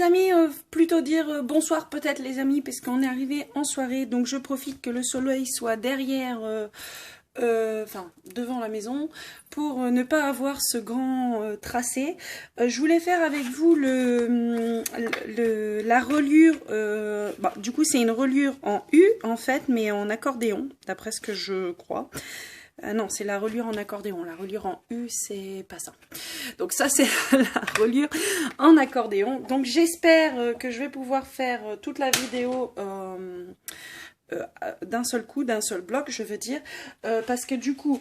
les amis, plutôt dire bonsoir peut-être les amis, parce qu'on est arrivé en soirée, donc je profite que le soleil soit derrière, enfin devant la maison, pour ne pas avoir ce grand tracé. Je voulais faire avec vous la reliure, du coup c'est une reliure en U en fait, mais en accordéon, d'après ce que je crois. Non, c'est la reliure en accordéon. La reliure en U, c'est pas ça. Donc ça, c'est la reliure en accordéon. Donc j'espère que je vais pouvoir faire toute la vidéo d'un seul coup, d'un seul bloc, je veux dire. Parce que du coup,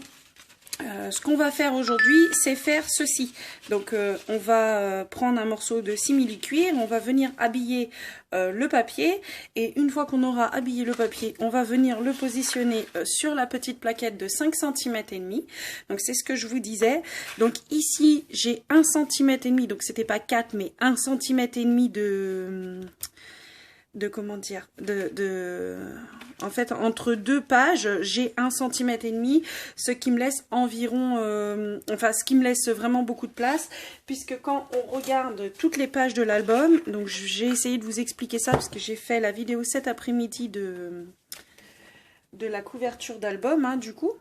ce qu'on va faire aujourd'hui, c'est faire ceci. Donc on va prendre un morceau de simili-cuir, on va venir habiller le papier, et une fois qu'on aura habillé le papier, on va venir le positionner sur la petite plaquette de 5 cm et demi. Donc c'est ce que je vous disais. Donc ici j'ai 1 cm et demi, donc c'était pas 4 mais 1 cm et demi comment dire, en fait, entre deux pages, j'ai 1 cm et demi, ce qui me laisse environ, ce qui me laisse vraiment beaucoup de place, puisque quand on regarde toutes les pages de l'album, donc j'ai essayé de vous expliquer ça, parce que j'ai fait la vidéo cet après-midi de la couverture d'album, hein, du coup.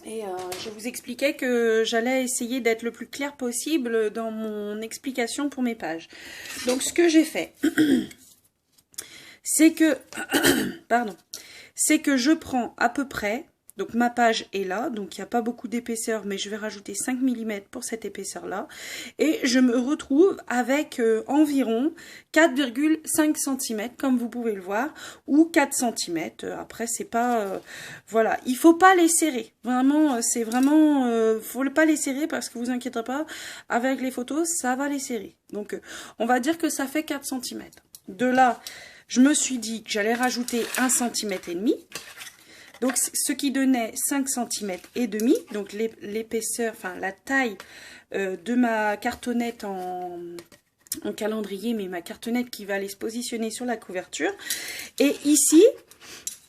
Et je vous expliquais que j'allais essayer d'être le plus clair possible dans mon explication pour mes pages. Donc, ce que j'ai fait... c'est que, c'est que je prends à peu près, donc ma page est là, donc il n'y a pas beaucoup d'épaisseur, mais je vais rajouter 5 mm pour cette épaisseur-là, et je me retrouve avec environ 4,5 cm, comme vous pouvez le voir, ou 4 cm, après c'est pas, voilà, il faut pas les serrer, vraiment, c'est vraiment, faut pas les serrer, parce que vous inquiétez pas, avec les photos, ça va les serrer, donc on va dire que ça fait 4 cm, de là... je me suis dit que j'allais rajouter 1 cm et demi, donc ce qui donnait 5 cm et demi, donc l'épaisseur, enfin la taille de ma cartonnette en calendrier, mais ma cartonnette qui va aller se positionner sur la couverture. Et ici,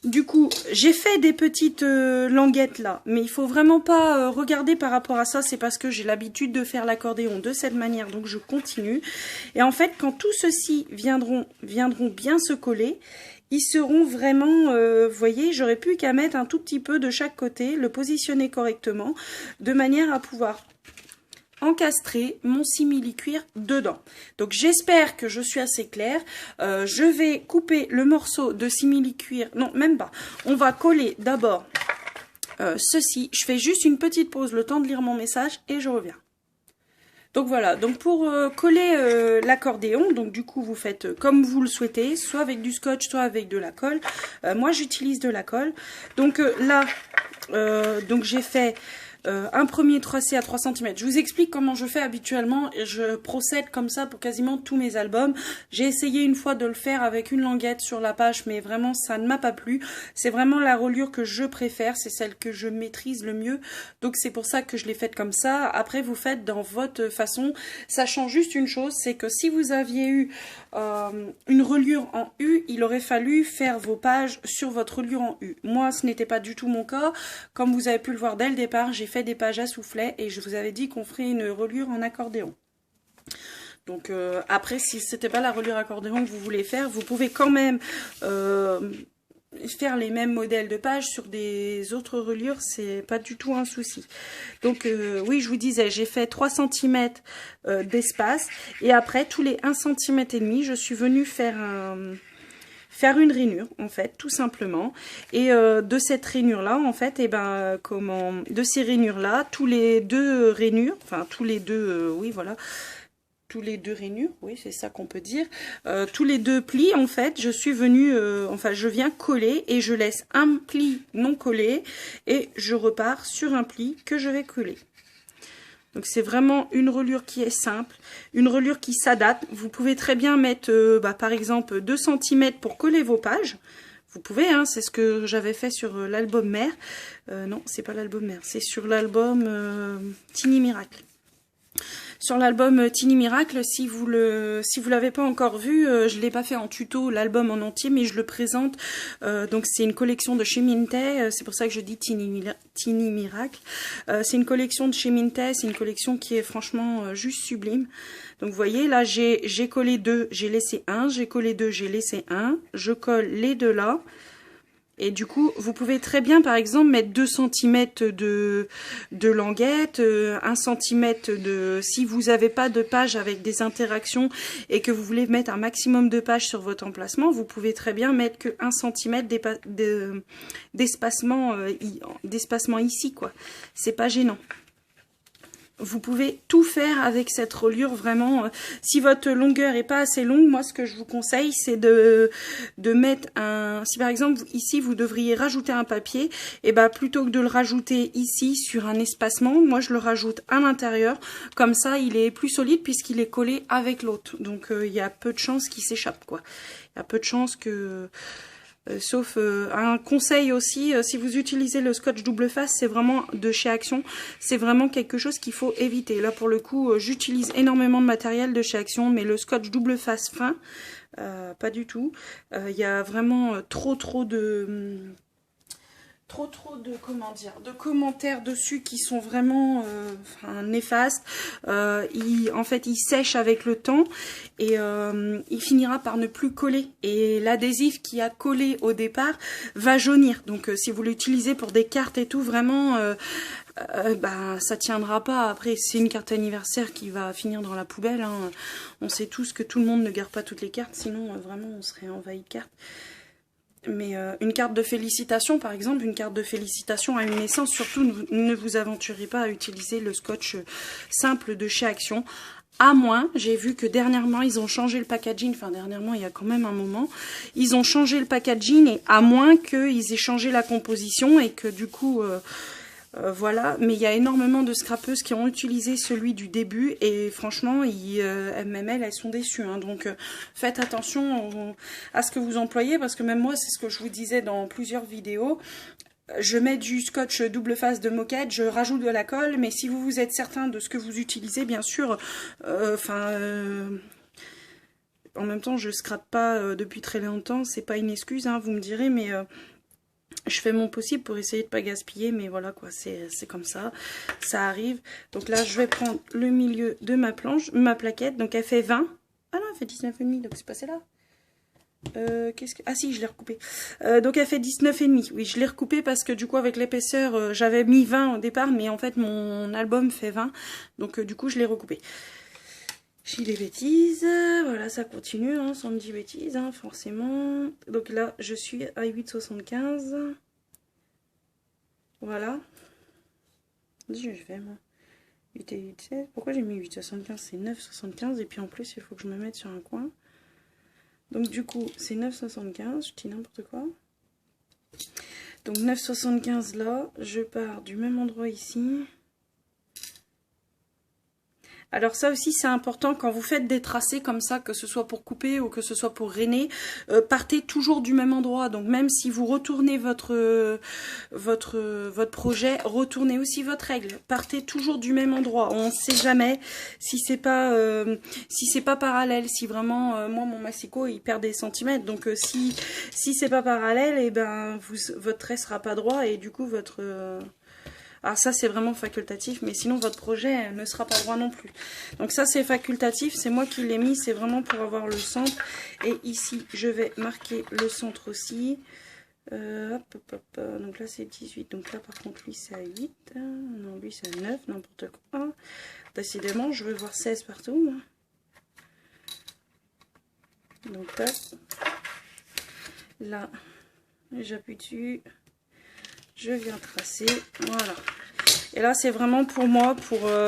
du coup, j'ai fait des petites languettes là, mais il faut vraiment pas regarder par rapport à ça, c'est parce que j'ai l'habitude de faire l'accordéon de cette manière, donc je continue. Et en fait, quand tout ceci viendront bien se coller, ils seront vraiment, vous voyez, j'aurais plus qu'à mettre un tout petit peu de chaque côté, le positionner correctement, de manière à pouvoir encastrer mon simili-cuir dedans. Donc j'espère que je suis assez claire. Je vais couper le morceau de simili-cuir, non même pas, on va coller d'abord ceci. Je fais juste une petite pause, le temps de lire mon message, et je reviens. Donc voilà, donc pour coller l'accordéon, donc du coup vous faites comme vous le souhaitez, soit avec du scotch, soit avec de la colle. Moi j'utilise de la colle. Donc là, donc j'ai fait un premier tracé à 3 cm. Je vous explique comment je fais habituellement et je procède comme ça pour quasiment tous mes albums. J'ai essayé une fois de le faire avec une languette sur la page, mais vraiment ça ne m'a pas plu. C'est vraiment la reliure que je préfère, c'est celle que je maîtrise le mieux. Donc c'est pour ça que je l'ai faite comme ça. Après vous faites dans votre façon. Sachant juste une chose, c'est que si vous aviez eu une reliure en U, il aurait fallu faire vos pages sur votre reliure en U. Moi ce n'était pas du tout mon cas. Comme vous avez pu le voir dès le départ, j'ai fait des pages à soufflet et je vous avais dit qu'on ferait une reliure en accordéon. Donc après, si c'était pas la reliure accordéon que vous voulez faire, vous pouvez quand même faire les mêmes modèles de pages sur des autres reliures, c'est pas du tout un souci. Donc oui, je vous disais, j'ai fait 3 cm d'espace, et après tous les 1 cm et demi, je suis venue faire une rainure, en fait, tout simplement. Et de cette rainure là, en fait, et ben de ces rainures là, tous les deux rainures, enfin tous les deux, oui voilà, tous les deux rainures, oui c'est ça qu'on peut dire, tous les deux plis, en fait, je suis venue, enfin je viens coller et je laisse un pli non collé et je repars sur un pli que je vais coller. Donc c'est vraiment une reliure qui est simple, une reliure qui s'adapte. Vous pouvez très bien mettre par exemple 2 cm pour coller vos pages. Vous pouvez, hein, c'est ce que j'avais fait sur l'album mère. Non, c'est pas l'album mère, c'est sur l'album Tiny Miracle. sur l'album Tiny Miracle. Si vous l'avez pas encore vu, je l'ai pas fait en tuto l'album en entier, mais je le présente. Donc c'est une collection de chez Mintay, c'est pour ça que je dis Tiny Miracle. C'est une collection de chez Mintay, c'est une collection qui est franchement juste sublime. Donc vous voyez là, j'ai collé 2, j'ai laissé 1, j'ai collé 2, j'ai laissé 1, je colle les deux là. Et du coup, vous pouvez très bien, par exemple, mettre 2 cm de languette, 1 cm de... Si vous n'avez pas de page avec des interactions et que vous voulez mettre un maximum de pages sur votre emplacement, vous pouvez très bien mettre que 1 cm d'espacement ici, quoi. C'est pas gênant. Vous pouvez tout faire avec cette reliure, vraiment. Si votre longueur est pas assez longue, moi ce que je vous conseille c'est de mettre un... Si par exemple ici vous devriez rajouter un papier, et ben plutôt que de le rajouter ici sur un espacement, moi je le rajoute à l'intérieur. Comme ça il est plus solide puisqu'il est collé avec l'autre. Donc il y a peu de chances qu'il s'échappe, quoi. Il y a peu de chances que... sauf un conseil aussi, si vous utilisez le scotch double face, c'est vraiment de chez Action, c'est vraiment quelque chose qu'il faut éviter. Là pour le coup, j'utilise énormément de matériel de chez Action, mais le scotch double face fin, pas du tout. Il y a vraiment trop de... comment dire, de commentaires dessus qui sont vraiment néfastes. En fait, il sèche avec le temps et il finira par ne plus coller. Et l'adhésif qui a collé au départ va jaunir. Donc, si vous l'utilisez pour des cartes et tout, vraiment, ça tiendra pas. Après, c'est une carte anniversaire qui va finir dans la poubelle. Hein. On sait tous que tout le monde ne garde pas toutes les cartes, sinon vraiment on serait envahi de cartes. Mais une carte de félicitations, par exemple, une carte de félicitations à une naissance, surtout ne vous aventurez pas à utiliser le scotch simple de chez Action. À moins, j'ai vu que dernièrement, ils ont changé le packaging, enfin dernièrement, il y a quand même un moment, ils ont changé le packaging et à moins qu'ils aient changé la composition et que du coup... voilà, mais il y a énormément de scrapeuses qui ont utilisé celui du début et franchement, même elles sont déçues. Hein, donc faites attention à ce que vous employez parce que même moi, c'est ce que je vous disais dans plusieurs vidéos. Je mets du scotch double face de moquette, je rajoute de la colle, mais si vous êtes certain de ce que vous utilisez, bien sûr, en même temps, je scrape pas depuis très longtemps, c'est pas une excuse, hein, vous me direz, mais... je fais mon possible pour essayer de pas gaspiller, mais voilà quoi, c'est comme ça, ça arrive. Donc là, je vais prendre le milieu de ma planche, ma plaquette, donc elle fait 20. Ah non, elle fait 19,5, donc c'est passé là. Ah si, je l'ai recoupé. Donc elle fait 19,5. Oui, je l'ai recoupé parce que du coup, avec l'épaisseur, j'avais mis 20 au départ, mais en fait, mon album fait 20. Donc du coup, je l'ai recoupé. J'ai des bêtises, voilà, ça continue, hein, sans me dire bêtises, hein, forcément. Donc là, je suis à 8,75. Voilà. Je fais, moi. 8 et 8, 16. Pourquoi j'ai mis 8,75? C'est 9,75. Et puis en plus, il faut que je me mette sur un coin. Donc du coup, c'est 9,75. Je dis n'importe quoi. Donc 9,75 là. Je pars du même endroit ici. Alors ça aussi c'est important quand vous faites des tracés comme ça, que ce soit pour couper ou que ce soit pour rainer, partez toujours du même endroit. Donc même si vous retournez votre projet, retournez aussi votre règle. Partez toujours du même endroit. On ne sait jamais si c'est pas parallèle. Si vraiment moi mon massicot il perd des centimètres. Donc si c'est pas parallèle, et ben votre trait sera pas droit et du coup votre alors ça c'est vraiment facultatif, mais sinon votre projet ne sera pas droit non plus. Donc ça c'est facultatif, c'est moi qui l'ai mis, c'est vraiment pour avoir le centre. Et ici je vais marquer le centre aussi. Donc là c'est 18, donc là par contre lui c'est à 8. Non lui c'est à 9, n'importe quoi. Décidément je veux voir 16 partout. Donc là j'appuie dessus. Je viens tracer, voilà. Et là, c'est vraiment pour moi,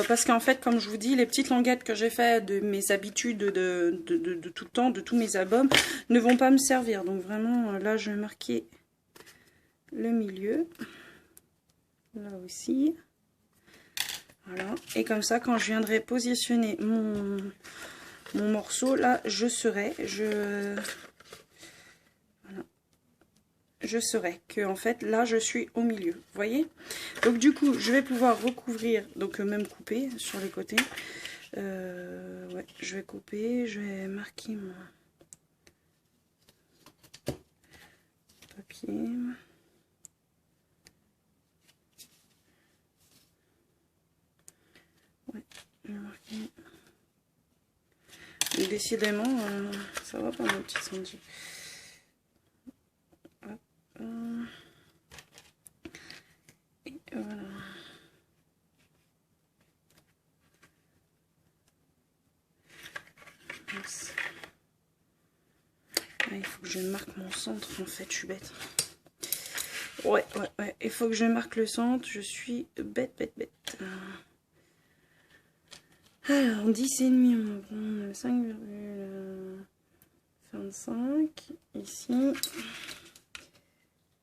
parce qu'en fait, comme je vous dis, les petites languettes que j'ai fait de mes habitudes de tout le temps, de tous mes albums, ne vont pas me servir. Donc vraiment, là, je vais marquer le milieu. Là aussi. Voilà. Et comme ça, quand je viendrai positionner mon morceau, là, je saurai que en fait là je suis au milieu, vous voyez. Donc du coup je vais pouvoir recouvrir, donc même couper sur les côtés, Ouais, je vais couper, je vais marquer mon papier. Ouais, je vais marquer. Et décidément, ça va pas mon petit Sandy. Hop, et voilà. Ah, il faut que je marque mon centre en fait, je suis bête. Ouais, il faut que je marque le centre, je suis bête. Alors, 10,5, on va prendre 5,25, ici,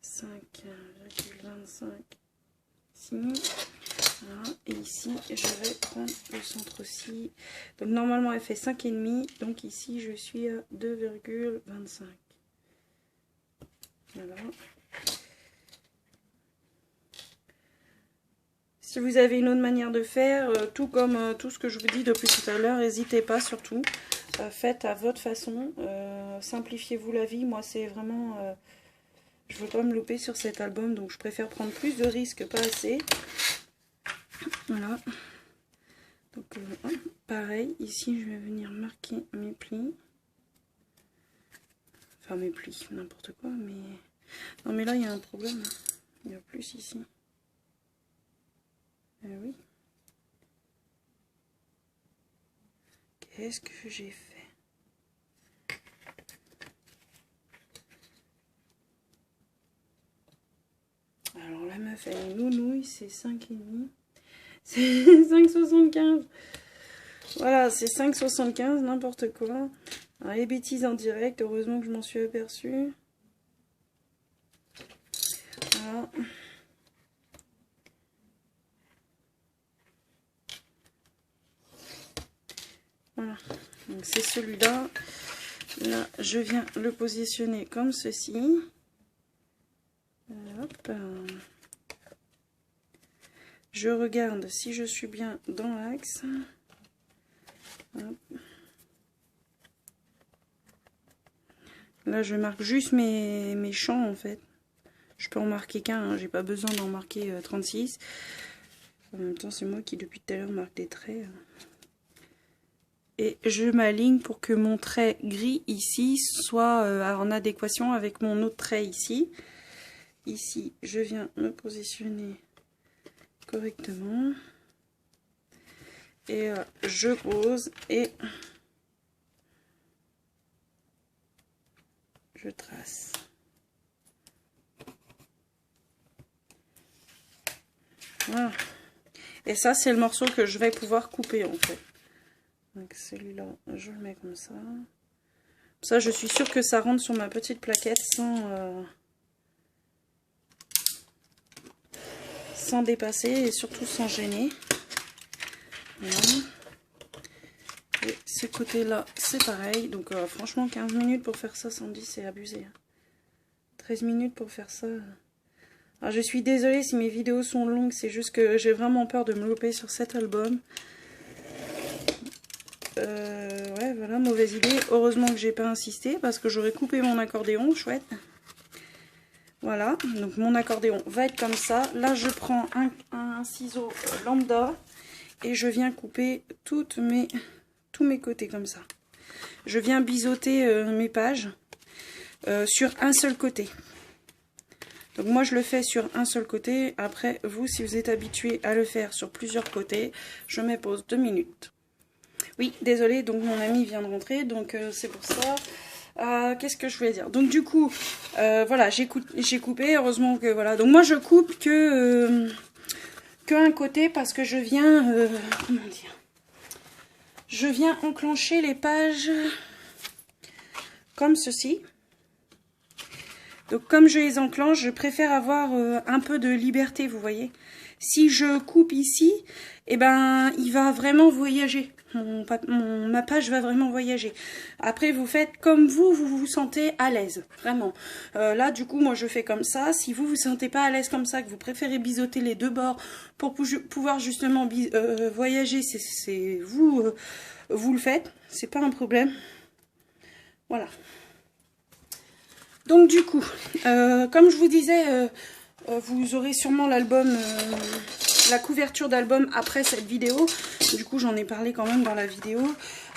5,25, ici, voilà, et ici, je vais prendre le centre aussi. Donc, normalement, elle fait 5,5, donc ici, je suis à 2,25. Voilà. Si vous avez une autre manière de faire, tout comme tout ce que je vous dis depuis tout à l'heure, n'hésitez pas surtout. Faites à votre façon. Simplifiez-vous la vie. Moi, c'est vraiment... je ne veux pas me louper sur cet album, donc je préfère prendre plus de risques, pas assez. Voilà. Donc, pareil, ici, je vais venir marquer mes plis. Enfin, mes plis, n'importe quoi, mais... Non, mais là, il y a un problème. Il y a plus ici. Oui. Qu'est-ce que j'ai fait? Alors la meuf elle est nounouille, c'est 5,5. C'est 5,75. Voilà, c'est 5,75, n'importe quoi. Alors, les bêtises en direct, heureusement que je m'en suis aperçue. Voilà. Voilà, donc c'est celui-là. Là, je viens le positionner comme ceci. Hop. Je regarde si je suis bien dans l'axe. Là, je marque juste mes champs en fait. Je peux en marquer qu'un, hein. J'ai pas besoin d'en marquer 36. En même temps, c'est moi qui depuis tout à l'heure marque des traits. Et je m'aligne pour que mon trait gris ici soit en adéquation avec mon autre trait ici. Ici, je viens me positionner correctement. Et je pose et je trace. Voilà. Et ça, c'est le morceau que je vais pouvoir couper en fait. Donc celui-là, je le mets comme ça. Ça, je suis sûre que ça rentre sur ma petite plaquette sans dépasser et surtout sans gêner. Voilà. Et ce côté-là, c'est pareil. Donc franchement, 15 minutes pour faire ça, Sandy, c'est abusé. 13 minutes pour faire ça. Alors, je suis désolée si mes vidéos sont longues, c'est juste que j'ai vraiment peur de me louper sur cet album. Ouais, voilà, mauvaise idée. Heureusement que j'ai pas insisté parce que j'aurais coupé mon accordéon, chouette. Voilà, donc mon accordéon va être comme ça. Là, je prends un ciseau lambda et je viens couper tous mes côtés comme ça. Je viens biseauter mes pages sur un seul côté. Donc moi, je le fais sur un seul côté. Après, vous, si vous êtes habitué à le faire sur plusieurs côtés, je me pose 2 minutes. Oui, désolée, donc mon ami vient de rentrer, donc c'est pour ça. Qu'est-ce que je voulais dire? Donc du coup, voilà, j'ai coupé, heureusement que voilà. Donc moi je coupe que un côté parce que je viens, comment dire? Je viens enclencher les pages comme ceci. Donc comme je les enclenche, je préfère avoir un peu de liberté, vous voyez. Si je coupe ici, eh ben il va vraiment voyager. ma page va vraiment voyager. Après, vous faites comme vous vous sentez à l'aise, vraiment. Là, du coup, moi, je fais comme ça. Si vous vous sentez pas à l'aise comme ça, que vous préférez biseauter les deux bords pour pouvoir justement voyager, c'est vous, vous le faites. C'est pas un problème. Voilà. Donc, du coup, comme je vous disais, vous aurez sûrement l'album... la couverture d'album après cette vidéo. Du coup, j'en ai parlé quand même dans la vidéo.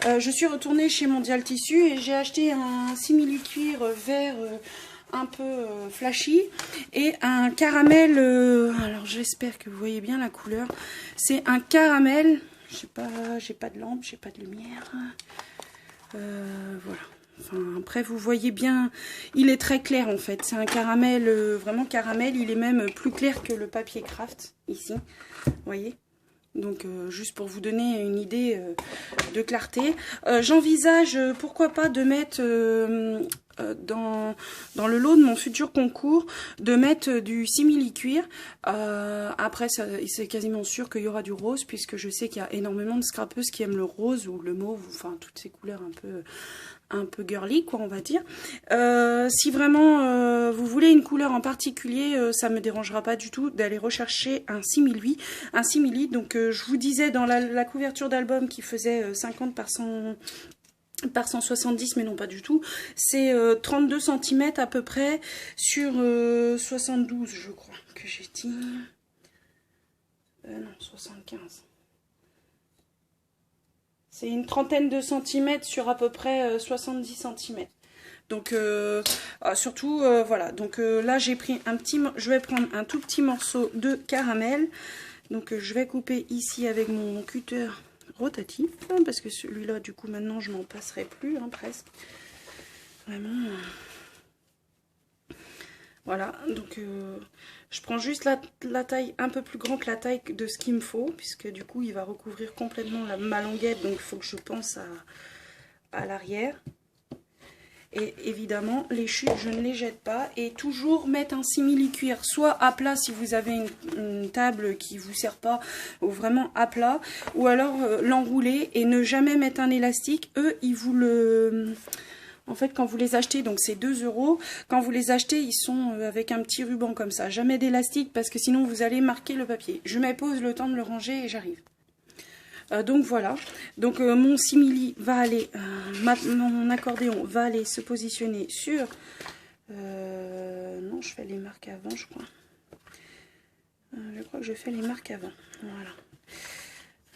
Je suis retournée chez Mondial Tissu et j'ai acheté un simili-cuir vert un peu flashy et un caramel. Alors, j'espère que vous voyez bien la couleur. C'est un caramel. Je sais pas, j'ai pas de lampe, j'ai pas de lumière. Voilà. Enfin, après, vous voyez bien, il est très clair en fait. C'est un caramel, vraiment caramel. Il est même plus clair que le papier craft, ici. Vous voyez? Donc, juste pour vous donner une idée de clarté. J'envisage, pourquoi pas, de mettre dans le lot de mon futur concours, de mettre du simili-cuir. Après, c'est quasiment sûr qu'il y aura du rose, puisque je sais qu'il y a énormément de scrapeuses qui aiment le rose ou le mauve, enfin, toutes ces couleurs un peu girly, quoi, on va dire. Si vraiment vous voulez une couleur en particulier, ça me dérangera pas du tout d'aller rechercher un simili. Donc je vous disais dans la couverture d'album qui faisait 50 par 170, mais non pas du tout. C'est 32 cm à peu près sur 72, je crois que j'ai dit. Non, 75. C'est une trentaine de centimètres sur à peu près 70 cm. Donc surtout voilà. Donc là j'ai pris je vais prendre un tout petit morceau de caramel. Donc je vais couper ici avec mon cutter rotatif, hein, parce que celui-là du coup maintenant je m'en passerai plus, hein, presque. Vraiment. Voilà, donc je prends juste la taille un peu plus grande que la taille de ce qu'il me faut, puisque du coup il va recouvrir complètement ma languette, donc il faut que je pense à l'arrière. Et évidemment, les chutes, je ne les jette pas. Et toujours mettre un simili-cuir, soit à plat si vous avez une table qui ne vous sert pas, ou vraiment à plat, ou alors l'enrouler et ne jamais mettre un élastique. Eux, ils vous le... En fait, quand vous les achetez, donc c'est 2 €, quand vous les achetez, ils sont avec un petit ruban comme ça. Jamais d'élastique parce que sinon vous allez marquer le papier. Je mets pause, le temps de le ranger et j'arrive. Donc voilà, donc mon simili va aller, mon accordéon va aller se positionner sur, non je fais les marques avant je crois, je crois que je fais les marques avant, voilà.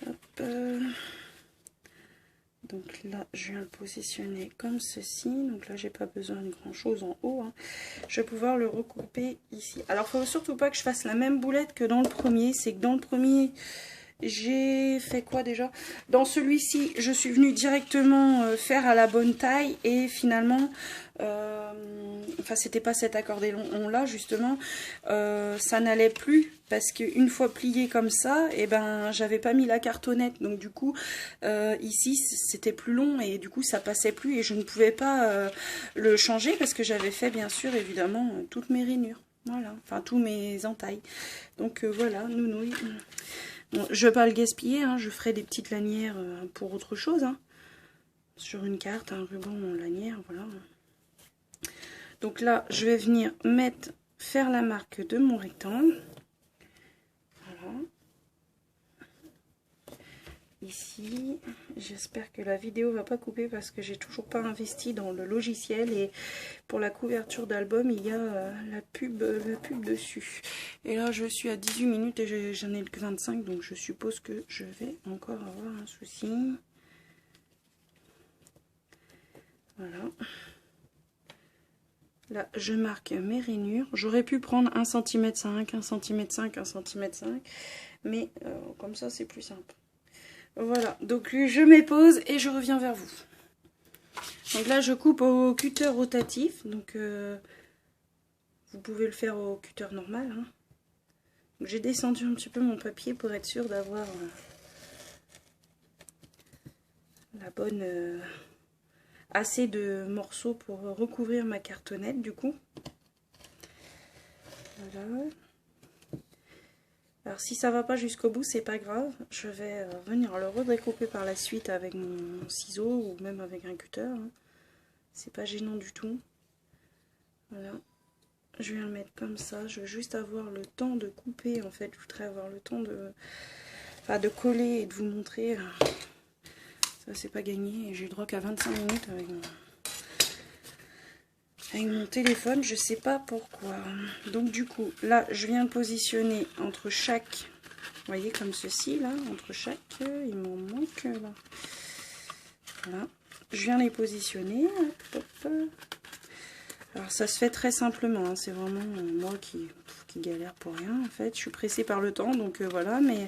Hop, donc là je viens le positionner comme ceci, donc là j'ai pas besoin de grand chose en haut, hein. Je vais pouvoir le recouper ici. Alors il faut surtout pas que je fasse la même boulette que dans le premier, c'est que dans le premier... J'ai fait quoi déjà? Dans celui-ci, je suis venue directement faire à la bonne taille et finalement, enfin c'était pas cet accordéon là justement, ça n'allait plus parce qu'une fois plié comme ça, et ben j'avais pas mis la cartonnette, donc du coup ici c'était plus long et du coup ça passait plus et je ne pouvais pas le changer parce que j'avais fait bien sûr évidemment toutes mes rainures, voilà, enfin tous mes entailles. Donc voilà, nounouille. Bon, je ne vais pas le gaspiller, hein, je ferai des petites lanières pour autre chose. Hein. Sur une carte, un ruban en lanière, voilà. Donc là, je vais venir faire la marque de mon rectangle. Voilà. Ici, j'espère que la vidéo va pas couper parce que j'ai toujours pas investi dans le logiciel et pour la couverture d'album il y a la pub dessus. Et là je suis à 18 minutes et j'en ai que 25, donc je suppose que je vais encore avoir un souci. Voilà. Là je marque mes rainures. J'aurais pu prendre 1,5 cm, 1,5 cm, 1,5 cm, mais comme ça c'est plus simple. Voilà, donc je mets pause et je reviens vers vous. Donc là, je coupe au cutter rotatif. Donc, vous pouvez le faire au cutter normal. Hein. J'ai descendu un petit peu mon papier pour être sûre d'avoir la bonne... assez de morceaux pour recouvrir ma cartonnette, du coup. Voilà. Alors si ça va pas jusqu'au bout, c'est pas grave. Je vais venir le redécouper par la suite avec mon ciseau ou même avec un cutter. Hein. C'est pas gênant du tout. Voilà. Je viens le mettre comme ça. Je veux juste avoir le temps de couper en fait. Je voudrais avoir le temps de, enfin, de coller et de vous montrer. Ça c'est pas gagné. J'ai le droit qu'à 25 minutes avec mon téléphone, je sais pas pourquoi. Donc du coup, là, je viens le positionner entre chaque, vous voyez, comme ceci, là, entre chaque, il m'en manque, là. Voilà, je viens les positionner, hop, hop. Alors ça se fait très simplement, hein. C'est vraiment moi qui galère pour rien, en fait. Je suis pressée par le temps, donc voilà, mais...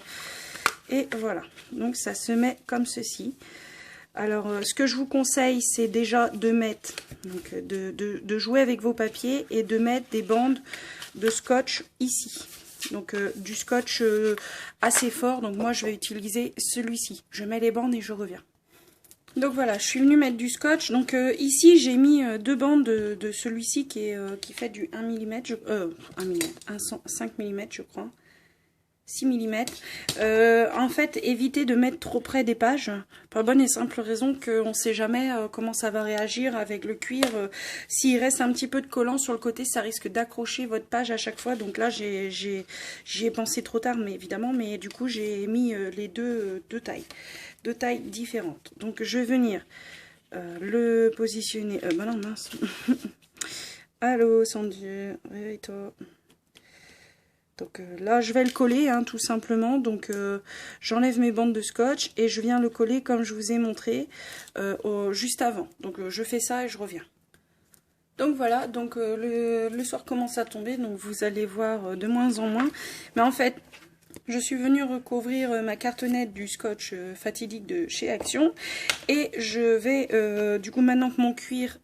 Et voilà, donc ça se met comme ceci. Alors, ce que je vous conseille, c'est déjà de mettre, donc de jouer avec vos papiers et de mettre des bandes de scotch ici. Donc, du scotch assez fort. Donc, moi, je vais utiliser celui-ci. Je mets les bandes et je reviens. Donc, voilà, je suis venue mettre du scotch. Donc, ici, j'ai mis deux bandes de celui-ci qui fait du 1 mm, 5 mm, je crois. 6 mm. En fait, évitez de mettre trop près des pages. Pour la bonne et simple raison qu'on ne sait jamais comment ça va réagir avec le cuir. S'il reste un petit peu de collant sur le côté, ça risque d'accrocher votre page à chaque fois. Donc là, j'y ai pensé trop tard, mais évidemment. Mais du coup, j'ai mis les deux tailles différentes. Donc, je vais venir le positionner. Bah non, mince. Allô, Sandy, réveille-toi. Donc là, je vais le coller, hein, tout simplement. Donc j'enlève mes bandes de scotch et je viens le coller comme je vous ai montré juste avant. Donc je fais ça et je reviens. Donc voilà, donc le soir commence à tomber, donc vous allez voir de moins en moins. Mais en fait, je suis venue recouvrir ma cartonnette du scotch fatidique de chez Action. Et je vais, du coup, maintenant que mon cuir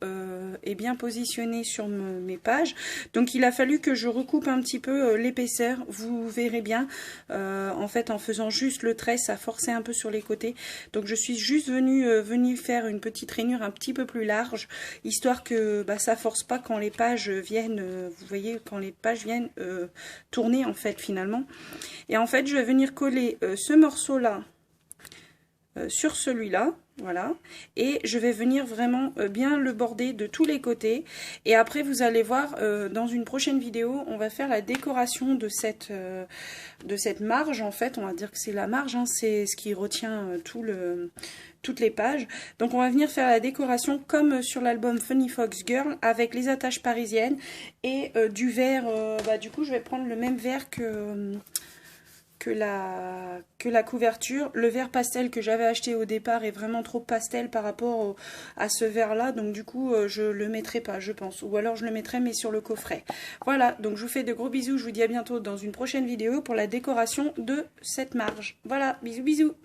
est bien positionné sur mes pages, donc il a fallu que je recoupe un petit peu l'épaisseur. Vous verrez bien, en fait, en faisant juste le trait, ça forçait un peu sur les côtés. Donc je suis juste venue faire une petite rainure un petit peu plus large, histoire que ça force pas quand les pages viennent, vous voyez, quand les pages viennent tourner, en fait, finalement. Et en fait, je vais venir coller ce morceau-là sur celui-là, voilà. Et je vais venir vraiment bien le border de tous les côtés. Et après, vous allez voir, dans une prochaine vidéo, on va faire la décoration de cette marge. En fait, on va dire que c'est la marge, hein, c'est ce qui retient toutes les pages. Donc, on va venir faire la décoration comme sur l'album Funny Fox Girl, avec les attaches parisiennes et du vert. Du coup, je vais prendre le même vert que la couverture. Le vert pastel que j'avais acheté au départ est vraiment trop pastel par rapport à ce vert là, donc du coup je le mettrai pas, je pense, ou alors je le mettrai mais sur le coffret. Voilà, donc je vous fais de gros bisous, je vous dis à bientôt dans une prochaine vidéo pour la décoration de cette marge. Voilà, bisous bisous.